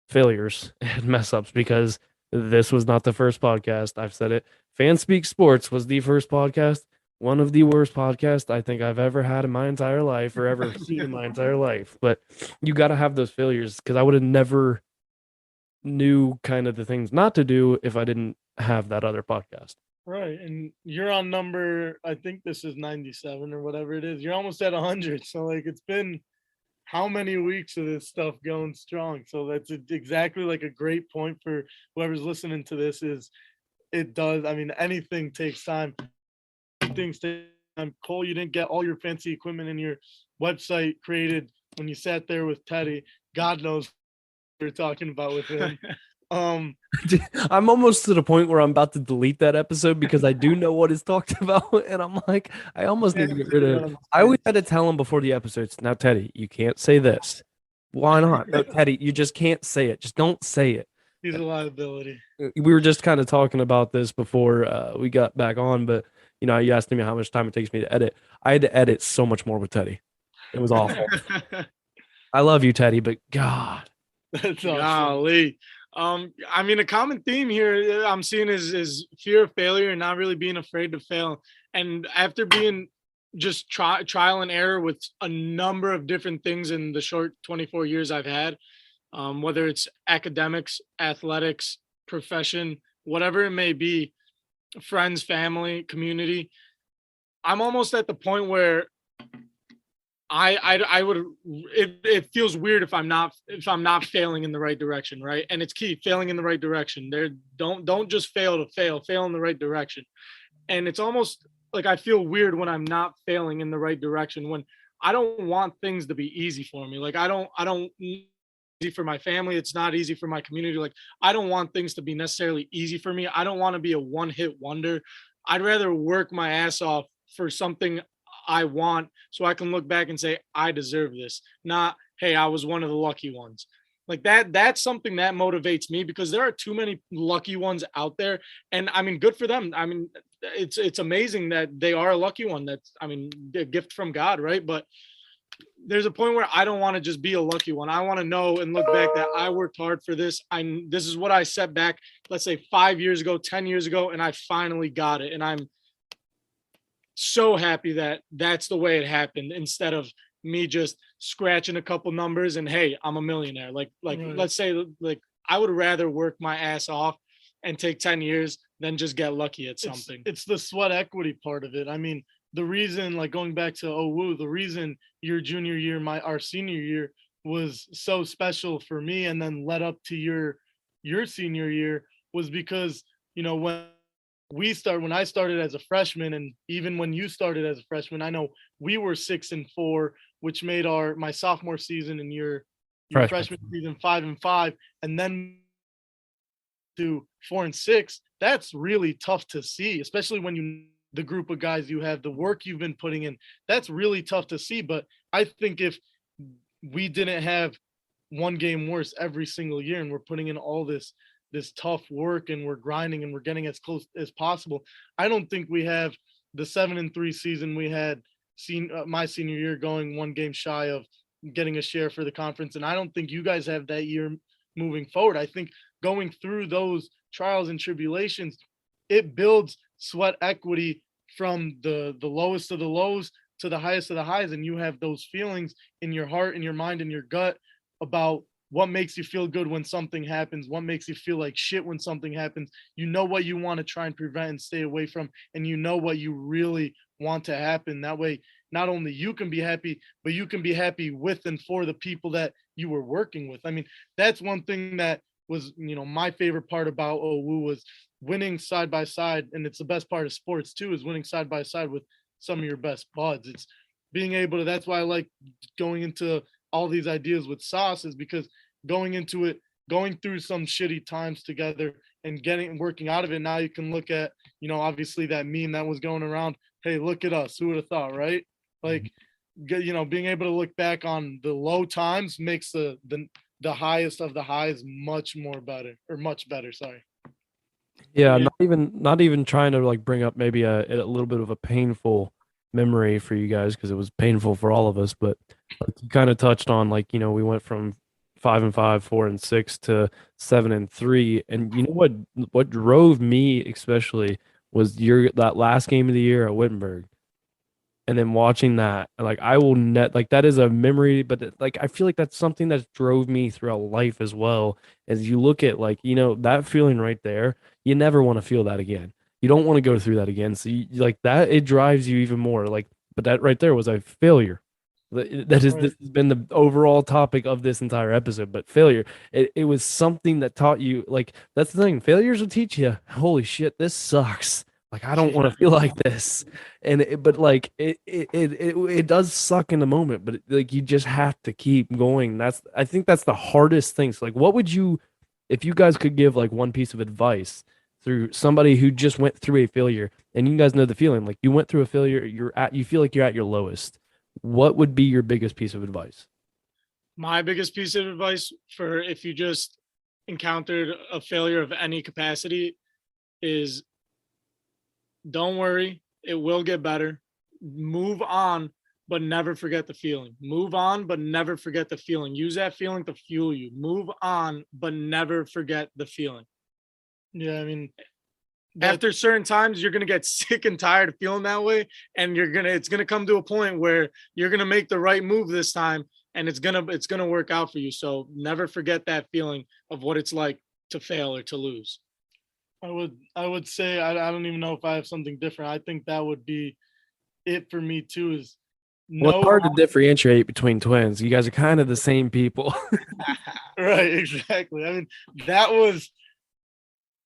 failures and mess ups, because this was not the first podcast. I've said it. Fan Speak Sports was the first podcast. One of the worst podcasts I think I've ever had in my entire life, or ever seen in my entire life. But you got to have those failures, because I would have never knew kind of the things not to do if I didn't have that other podcast. Right. And you're on number, I think this is 97 or whatever it is. You're almost at 100. So like it's been how many weeks of this stuff going strong? So that's exactly like a great point for whoever's listening to this. Is it does. I mean, anything takes time. Things take time. Cole, you didn't get all your fancy equipment and your website created when you sat there with Teddy. God knows what you're talking about with him. I'm almost to the point where I'm about to delete that episode, because I do know what is talked about, and I'm like, I almost need to get rid of it. I always had to tell him before the episodes, now Teddy, you can't say this. Why not? No, Teddy, you just can't say it. Just don't say it. He's a liability. We were just kind of talking about this before we got back on, but you asked me how much time it takes me to edit. I had to edit so much more with Teddy. It was awful. I love you, Teddy, but God. That's awesome. Golly. I mean, a common theme here I'm seeing is fear of failure and not really being afraid to fail. And after being just trial and error with a number of different things in the short 24 years I've had, whether it's academics, athletics, profession, whatever it may be, friends, family, community, I'm almost at the point where I would, it feels weird if I'm not failing in the right direction, right? And it's key, failing in the right direction. Don't just fail to fail in the right direction. And it's almost like I feel weird when I'm not failing in the right direction, when I don't want things to be easy for me. Like I don't easy for my family. It's not easy for my community. Like I don't want things to be necessarily easy for me. I don't want to be a one-hit wonder. I'd rather work my ass off for something I want, so I can look back and say, I deserve this. Not, hey, I was one of the lucky ones. Like that's something that motivates me, because there are too many lucky ones out there. And I mean, good for them. I mean, it's amazing that they are a lucky one. That's, I mean, a gift from God, right? But there's a point where I don't want to just be a lucky one. I want to know and look back that I worked hard for this. This is what I set back, let's say 5 years ago, 10 years ago, and I finally got it. And so happy that that's the way it happened instead of me just scratching a couple numbers and hey, I'm a millionaire. Like Right. let's say like I would rather work my ass off and take 10 years than just get lucky at something. It's the sweat equity part of it. I mean, the reason, like going back to OWU, the reason your junior year, our senior year was so special for me, and then led up to your senior year was because, you know, when I started as a freshman, and even when you started as a freshman, I know we were 6-4, which made my sophomore season and your freshman season 5-5, and then to 4-6. That's really tough to see, especially when the group of guys you have, the work you've been putting in. That's really tough to see. But I think if we didn't have one game worse every single year, and we're putting in all this tough work, and we're grinding, and we're getting as close as possible, I don't think we have the 7-3 season we had my senior year, going one game shy of getting a share for the conference. And I don't think you guys have that year moving forward. I think going through those trials and tribulations, it builds sweat equity from the lowest of the lows to the highest of the highs. And you have those feelings in your heart, in your mind, in your gut about what makes you feel good when something happens, what makes you feel like shit when something happens. You know what you want to try and prevent and stay away from, and you know what you really want to happen. That way, not only you can be happy, but you can be happy with and for the people that you were working with. I mean, that's one thing that was, you know, my favorite part about OWU was winning side by side. And it's the best part of sports too, is winning side by side with some of your best buds. It's being able to, that's why I like going into all these ideas with Sauce, is because going into it, going through some shitty times together and working out of it. Now you can look at, you know, obviously that meme that was going around. Hey, look at us. Who would have thought, right? Like, you know, being able to look back on the low times makes the highest of the highs much better. Sorry. Yeah, not even trying to like bring up maybe a little bit of a painful memory for you guys, because it was painful for all of us, but like you kind of touched on, like, you know, we went from 5-5, 4-6 to 7-3. And you know what drove me especially was that last game of the year at Wittenberg. And then watching that, like, I will like, that is a memory, but like I feel like that's something that drove me throughout life as well. As you look at, like, you know, that feeling right there, you never want to feel that again. You don't want to go through that again. So like that, it drives you even more. Like, but that right there was a failure. This has been the overall topic of this entire episode. But failure, it was something that taught you, like, that's the thing. Failures will teach you, holy shit, this sucks. Like, I don't want to feel like this. But like it does suck in the moment, but like you just have to keep going. I think that's the hardest thing. So like, what would you, if you guys could give like one piece of advice through somebody who just went through a failure, and you guys know the feeling, like you went through a failure, you feel like you're at your lowest. What would be your biggest piece of advice? My biggest piece of advice for if you just encountered a failure of any capacity is, don't worry, it will get better. Move on, but never forget the feeling. Move on, but never forget the feeling. Use that feeling to fuel you. Move on, but never forget the feeling. Yeah, I mean, after certain times, you're gonna get sick and tired of feeling that way, and it's gonna come to a point where you're gonna make the right move this time, and it's gonna work out for you. So never forget that feeling of what it's like to fail or to lose. I would say I don't even know if I have something different. I think that would be it for me too. Is Well, it's hard to differentiate between twins. You guys are kind of the same people. Right, exactly. I mean, that was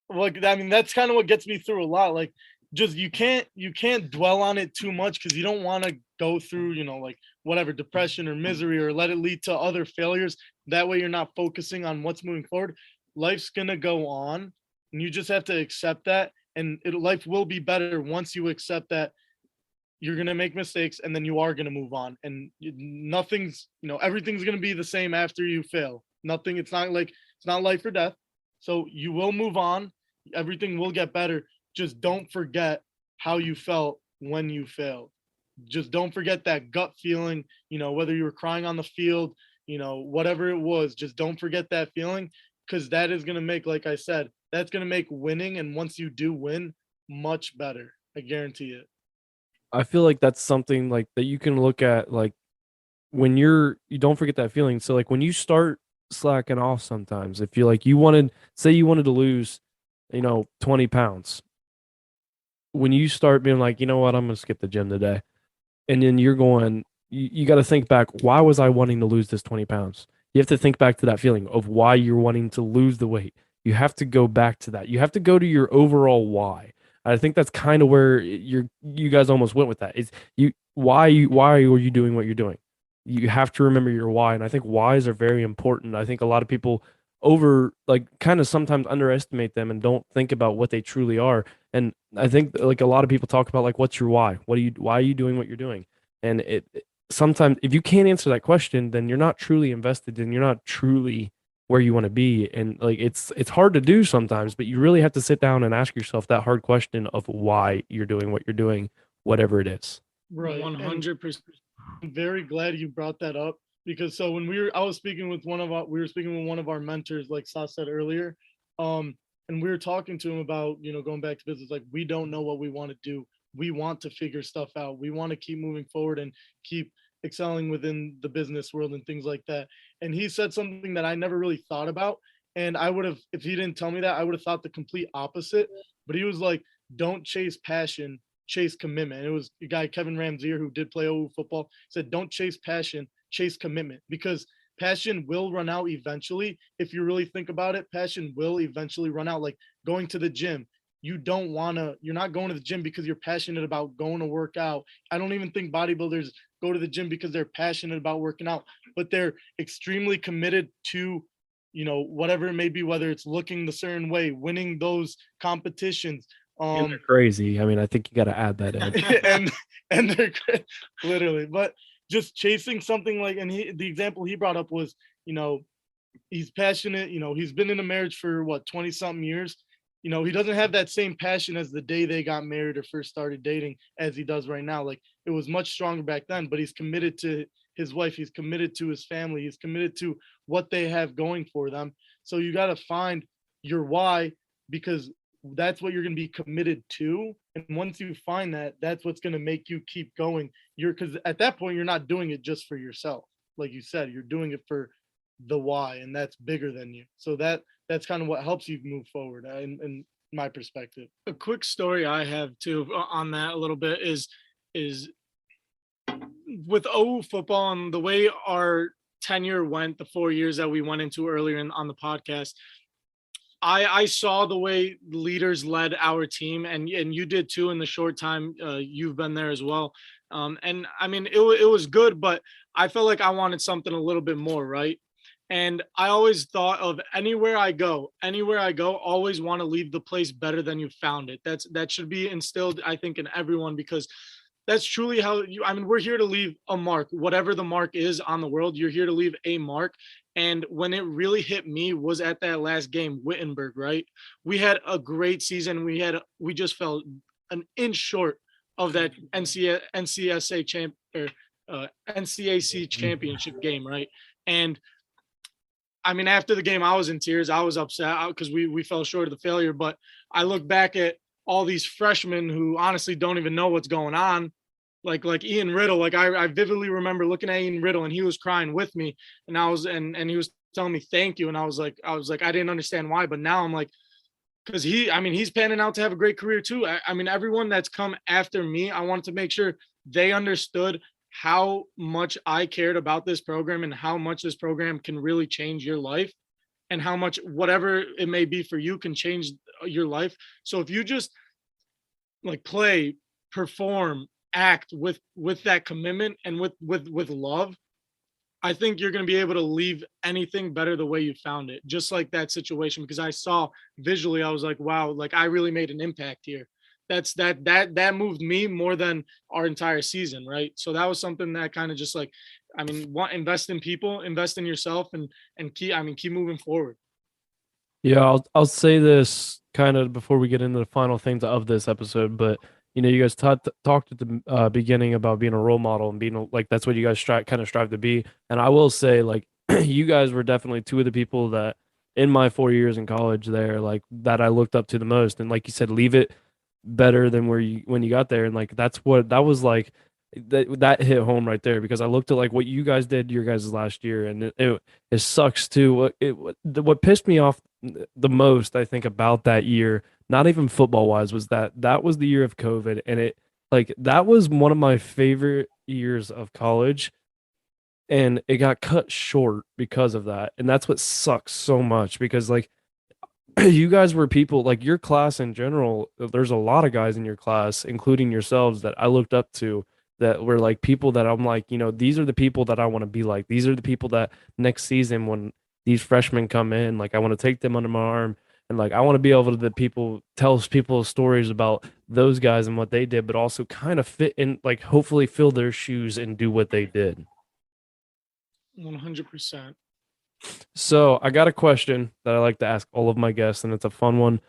like, I mean, that's kind of what gets me through a lot. Like, just you can't dwell on it too much, because you don't want to go through, you know, like whatever depression or misery, or let it lead to other failures. That way you're not focusing on what's moving forward. Life's gonna go on, and you just have to accept that, and life will be better once you accept that you're going to make mistakes, and then you are going to move on, and nothing's, you know, everything's going to be the same after you fail. Nothing, it's not life or death. So you will move on. Everything will get better. Just don't forget how you felt when you failed. Just don't forget that gut feeling, you know, whether you were crying on the field, you know, whatever it was, just don't forget that feeling, because that is going to make, like I said, that's going to make winning, and once you do win, much better. I guarantee it. I feel like that's something like that you can look at, like when you don't forget that feeling. So like when you start slacking off sometimes, if you like, say you wanted to lose, 20 pounds, when you start being like, you know what, I'm going to skip the gym today. And then you got to think back, why was I wanting to lose this 20 pounds? You have to think back to that feeling of why you're wanting to lose the weight. You have to go back to that. You have to go to your overall why. I think that's kind of where you guys almost went with that. Is why are you doing what you're doing? You have to remember your why. And I think whys are very important. I think a lot of people kind of sometimes underestimate them and don't think about what they truly are. And I think like a lot of people talk about like, what's your why? Why are you doing what you're doing? And sometimes if you can't answer that question, then you're not truly invested and you're not truly where you want to be. And like it's hard to do sometimes, but you really have to sit down and ask yourself that hard question of why you're doing what you're doing, whatever it is. Right. 100%. I'm very glad you brought that up, because so when we were speaking with one of our mentors, like Sas said earlier, and we were talking to him about, going back to business, like we don't know what we want to do. We want to figure stuff out. We want to keep moving forward and keep excelling within the business world and things like that. And he said something that I never really thought about. And I would have, if he didn't tell me that, I would have thought the complete opposite. But he was like, don't chase passion, chase commitment. And it was a guy, Kevin Ramsey, who did play OU football, said, don't chase passion, chase commitment, because passion will run out eventually. If you really think about it, passion will eventually run out. Like going to the gym, you're not going to the gym because you're passionate about going to work out. I don't even think bodybuilders go to the gym because they're passionate about working out, but they're extremely committed to, whatever it may be, whether it's looking the certain way, winning those competitions. And they're crazy. I mean, I think you got to add that in. and they're literally, but just chasing something like, and the example he brought up was, he's passionate, he's been in a marriage for 20 something years. He doesn't have that same passion as the day they got married or first started dating as he does right now. Like it was much stronger back then, but he's committed to his wife. He's committed to his family. He's committed to what they have going for them. So you got to find your why, because that's what you're going to be committed to. And once you find that, that's what's going to make you keep going. Because at that point, you're not doing it just for yourself. Like you said, you're doing it for the why, and that's bigger than you. So that's kind of what helps you move forward in my perspective. A quick story I have too on that a little bit is with OU football and the way our tenure went, the 4 years that we went into earlier on the podcast. I saw the way leaders led our team, and you did too in the short time you've been there as well. And I mean, it was good, but I felt like I wanted something a little bit more, right? And I always thought of anywhere I go, always want to leave the place better than you found it. That should be instilled, I think, in everyone, because that's truly how we're here to leave a mark, whatever the mark is on the world. You're here to leave a mark. And when it really hit me was at that last game, Wittenberg, right? We had a great season. We just fell an inch short of that NCAC championship game, right? And I mean, after the game, I was in tears. I was upset because we fell short of the failure. But I look back at all these freshmen who honestly don't even know what's going on, like Ian Riddle. Like I vividly remember looking at Ian Riddle, and he was crying with me, and and he was telling me thank you, and I was like I didn't understand why, but now I'm like, because he's panning out to have a great career too. I mean, everyone that's come after me, I wanted to make sure they understood how much I cared about this program and how much this program can really change your life, and how much whatever it may be for you can change your life. So if you just like play, perform, act with that commitment and with love, I think you're going to be able to leave anything better the way you found it. Just like that situation, because I saw visually, I was like, wow, like I really made an impact here. That moved me more than our entire season, right? So that was something that kind of just like, invest in people, invest in yourself, and keep moving forward. Yeah, I'll say this kind of before we get into the final things of this episode, but you guys talked at the beginning about being a role model and being like that's what you guys strive to be. And I will say, like, you guys were definitely two of the people that in my 4 years in college there, like that I looked up to the most. And like you said, leave it better than when you got there. And like that was like that hit home right there, because I looked at like what you guys did your guys' last year, and it sucks too. What pissed me off the most, I think, about that year, not even football wise, was that was the year of COVID, and that was one of my favorite years of college, and it got cut short because of that. And that's what sucks so much, because like you guys were people, like your class in general, there's a lot of guys in your class, including yourselves, that I looked up to, that were like people that I'm like, these are the people that I want to be like. These are the people that next season, when these freshmen come in, like I want to take them under my arm, and like I want to be able to tell people stories about those guys and what they did, but also kind of fit in, like hopefully fill their shoes and do what they did. 100%. So I got a question that I like to ask all of my guests, and it's a fun one.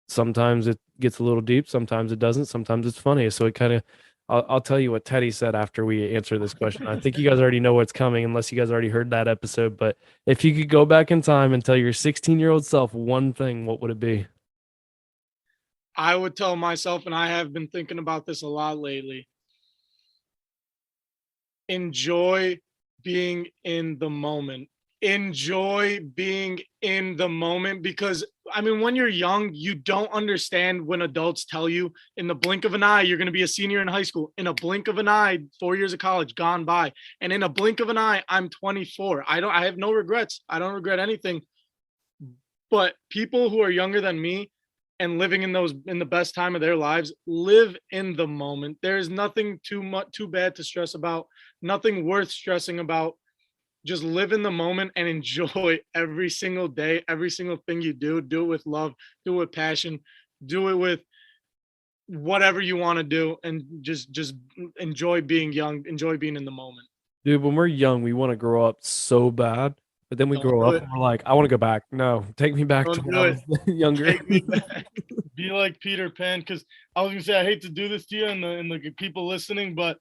Sometimes it gets a little deep, sometimes it doesn't, sometimes it's funny. So it kind of, I'll tell you what Teddy said after we answer this question. I think you guys already know what's coming, unless you guys already heard that episode. But if you could go back in time and tell your 16-year-old self one thing, what would it be? I would tell myself, and I have been thinking about this a lot lately, enjoy being in the moment. Enjoy being in the moment, because I mean, when you're young, you don't understand when adults tell you in the blink of an eye you're going to be a senior in high school. In a blink of an eye, 4 years of college gone by, and in a blink of an eye, I'm 24. I have no regrets. I don't regret anything. But people who are younger than me and living in the best time of their lives, live in the moment. There is nothing too bad to stress about, nothing worth stressing about. Just live in the moment and enjoy every single day, every single thing you do. Do it with love, do it with passion, do it with whatever you want to do, and just enjoy being young, enjoy being in the moment. Dude, when we're young, we want to grow up so bad, but then we Don't grow do up it. and we're like, I want to go back. No, take me back to Don't when do I it. was younger. Take me back. Be like Peter Pan, because I was gonna say I hate to do this to you and the people listening, but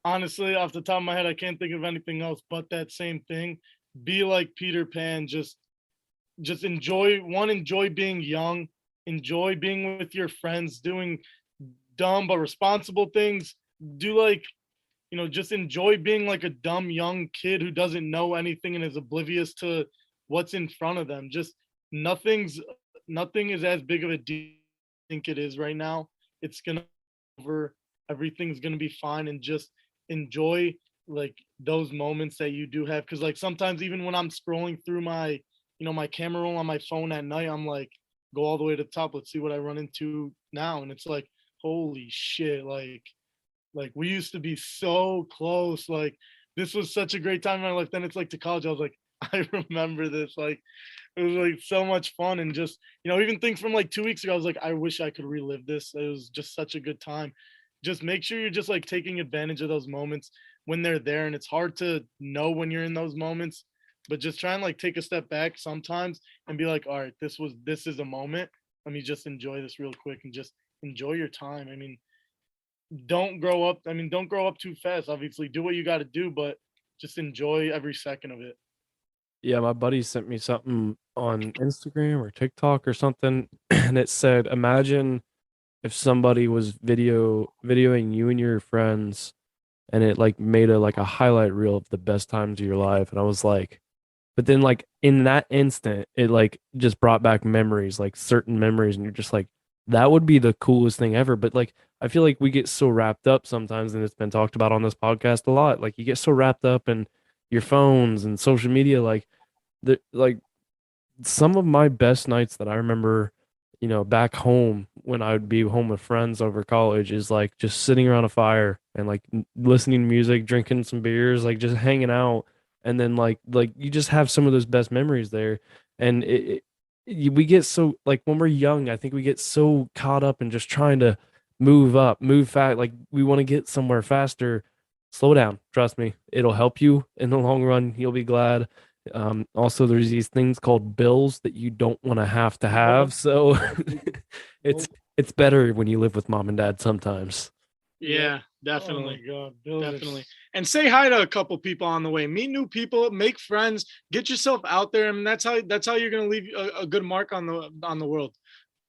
honestly, off the top of my head, I can't think of anything else but that same thing. Be like Peter Pan. Just enjoy being young, enjoy being with your friends, doing dumb but responsible things. Do like, just enjoy being like a dumb young kid who doesn't know anything and is oblivious to what's in front of them. Just nothing is as big of a deal as I think it is right now. It's gonna be over. Everything's gonna be fine, and just enjoy like those moments that you do have. Because like sometimes even when I'm scrolling through my my camera roll on my phone at night, I'm like, go all the way to the top, let's see what I run into now. And it's like, holy shit, like we used to be so close. Like this was such a great time in my life. Then it's like to college, I was like, I remember this. Like it was like so much fun. And just even things from like 2 weeks ago, I was like, I wish I could relive this. It was just such a good time. Just make sure you're just like taking advantage of those moments when they're there. And it's hard to know when you're in those moments, but just try and like take a step back sometimes and be like, all right, this is a moment. Let me just enjoy this real quick and just enjoy your time. I mean, don't grow up. I mean, don't grow up too fast. Obviously, do what you got to do, but just enjoy every second of it. Yeah, my buddy sent me something on Instagram or TikTok or something, and it said, imagine if somebody was videoing you and your friends, and it like made a highlight reel of the best times of your life. And I was like, but then like in that instant, it like just brought back memories, like certain memories, and you're just like, that would be the coolest thing ever. But like I feel like we get so wrapped up sometimes, and it's been talked about on this podcast a lot. Like you get so wrapped up in your phones and social media, like some of my best nights that I remember, back home when I would be home with friends over college, is like just sitting around a fire and like listening to music, drinking some beers, like just hanging out. And then like you just have some of those best memories there. And we get so, like when we're young, I think we get so caught up in just trying to move fast. Like we want to get somewhere faster. Slow down. Trust me. It'll help you in the long run. You'll be glad. Also, there's these things called bills that you don't want to have. So it's better when you live with mom and dad sometimes. Yeah, definitely. Oh my God, Definitely. And say hi to a couple people on the way. Meet new people, make friends, get yourself out there. And that's how you're gonna leave a good mark on the world.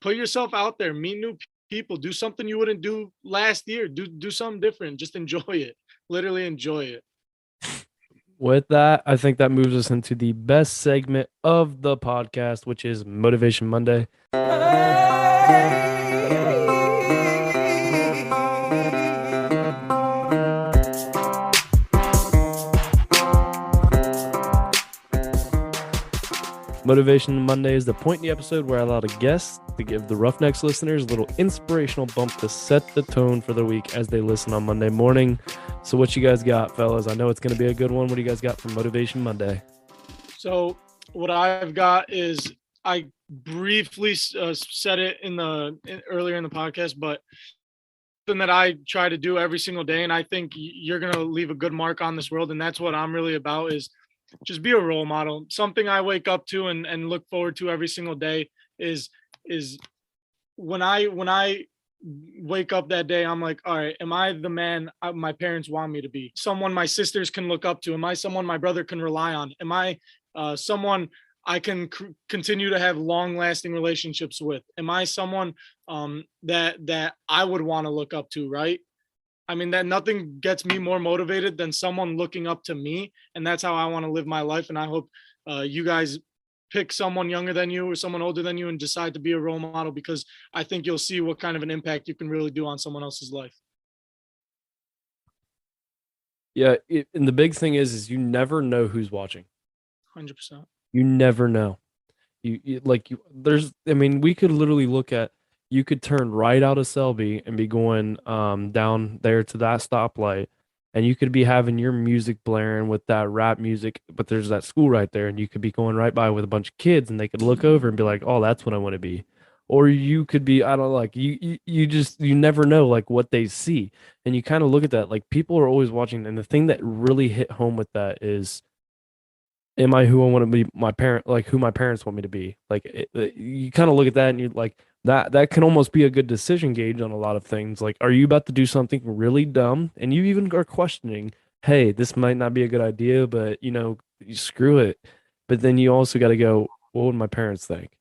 Put yourself out there, meet new people. people. Do something you wouldn't do last year. Do something different. Just enjoy it. Literally enjoy it. With that, I think that moves us into the best segment of the podcast, which is Motivation Monday. Motivation Monday is the point in the episode where I allow the guests to give the Roughnecks listeners a little inspirational bump to set the tone for the week as they listen on Monday morning. So what you guys got, fellas? I know it's going to be a good one. What do you guys got for Motivation Monday? So what I've got is, I briefly said it earlier in the podcast, but something that I try to do every single day, and I think you're going to leave a good mark on this world, and that's what I'm really about, is just be a role model. Something I wake up to and look forward to every single day is when I wake up that day, I'm like, all right, am I the man my parents want me to be? Someone my sisters can look up to? Am I someone my brother can rely on? Am I someone I can continue to have long-lasting relationships with? Am I someone that I would want to look up to, right? I mean, that nothing gets me more motivated than someone looking up to me, and that's how I want to live my life. And I hope you guys pick someone younger than you or someone older than you and decide to be a role model, because I think you'll see what kind of an impact you can really do on someone else's life. Yeah, and the big thing is you never know who's watching. 100%. You never know. I mean, we could literally look at, you could turn right out of Selby and be going down there to that stoplight, and you could be having your music blaring with that rap music, but there's that school right there, and you could be going right by with a bunch of kids, and they could look over and be like, oh, that's what I want to be. Or you could be, I don't know, like you never know like what they see. And you kind of look at that, like people are always watching. And the thing that really hit home with that is, am I who I want to be? Who my parents want me to be. Like you kind of look at that and you're like, that can almost be a good decision gauge on a lot of things. Like, are you about to do something really dumb? And you even are questioning, hey, this might not be a good idea, but you screw it. But then you also got to go, what would my parents think?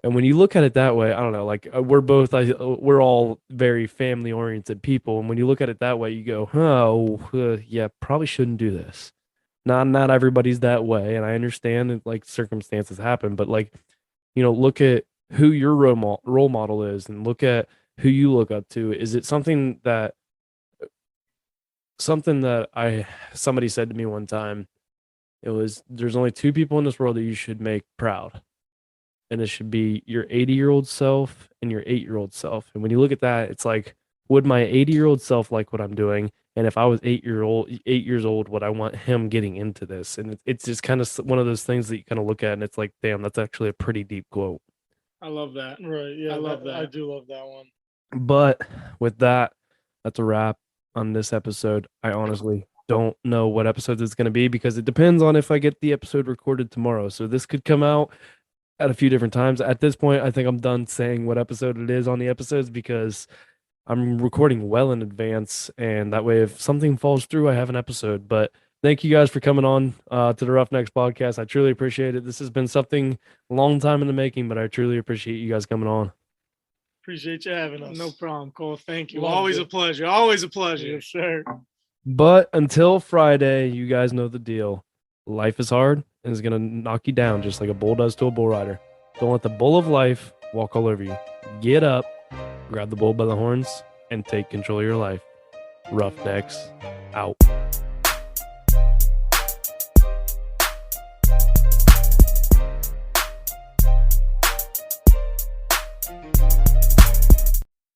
And when you look at it that way, I don't know, like we're all very family oriented people. And when you look at it that way, you go, yeah, probably shouldn't do this. Not everybody's that way. And I understand that like circumstances happen, but like, look at who your role model is and look at who you look up to. Is it something that somebody said to me one time? It was, there's only two people in this world that you should make proud. And it should be your 80-year-old self and your 8-year-old self. And when you look at that, it's like, would my 80-year-old self like what I'm doing? And if I was 8 years old, would I want him getting into this? And it's just kind of one of those things that you kind of look at and it's like, damn, that's actually a pretty deep quote. I love that. Right. Yeah. I love that. I do love that one. But with that, that's a wrap on this episode. I honestly don't know what episode it's going to be because it depends on if I get the episode recorded tomorrow. So this could come out at a few different times. At this point, I think I'm done saying what episode it is on the episodes because I'm recording well in advance, and that way if something falls through, I have an episode. But thank you guys for coming on to the Roughnecks podcast. I truly appreciate it. This has been something a long time in the making, but I truly appreciate you guys coming on. Appreciate you having us. No problem, Cole. Thank you. Love Always it. a pleasure. Always a pleasure. Yes, sir. But until Friday, you guys know the deal. Life is hard and it's going to knock you down just like a bull does to a bull rider. Don't let the bull of life walk all over you. Get up, grab the bull by the horns, and take control of your life. Roughnecks out.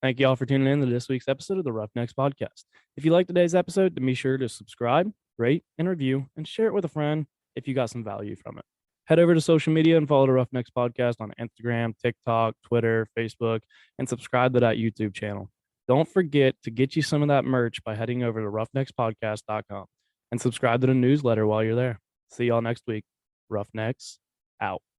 Thank you all for tuning in to this week's episode of the Roughnecks podcast. If you liked today's episode, then be sure to subscribe, rate, and review, and share it with a friend if you got some value from it. Head over to social media and follow the Roughnecks podcast on Instagram, TikTok, Twitter, Facebook, and subscribe to that YouTube channel. Don't forget to get you some of that merch by heading over to roughneckspodcast.com and subscribe to the newsletter while you're there. See y'all next week. Roughnecks out.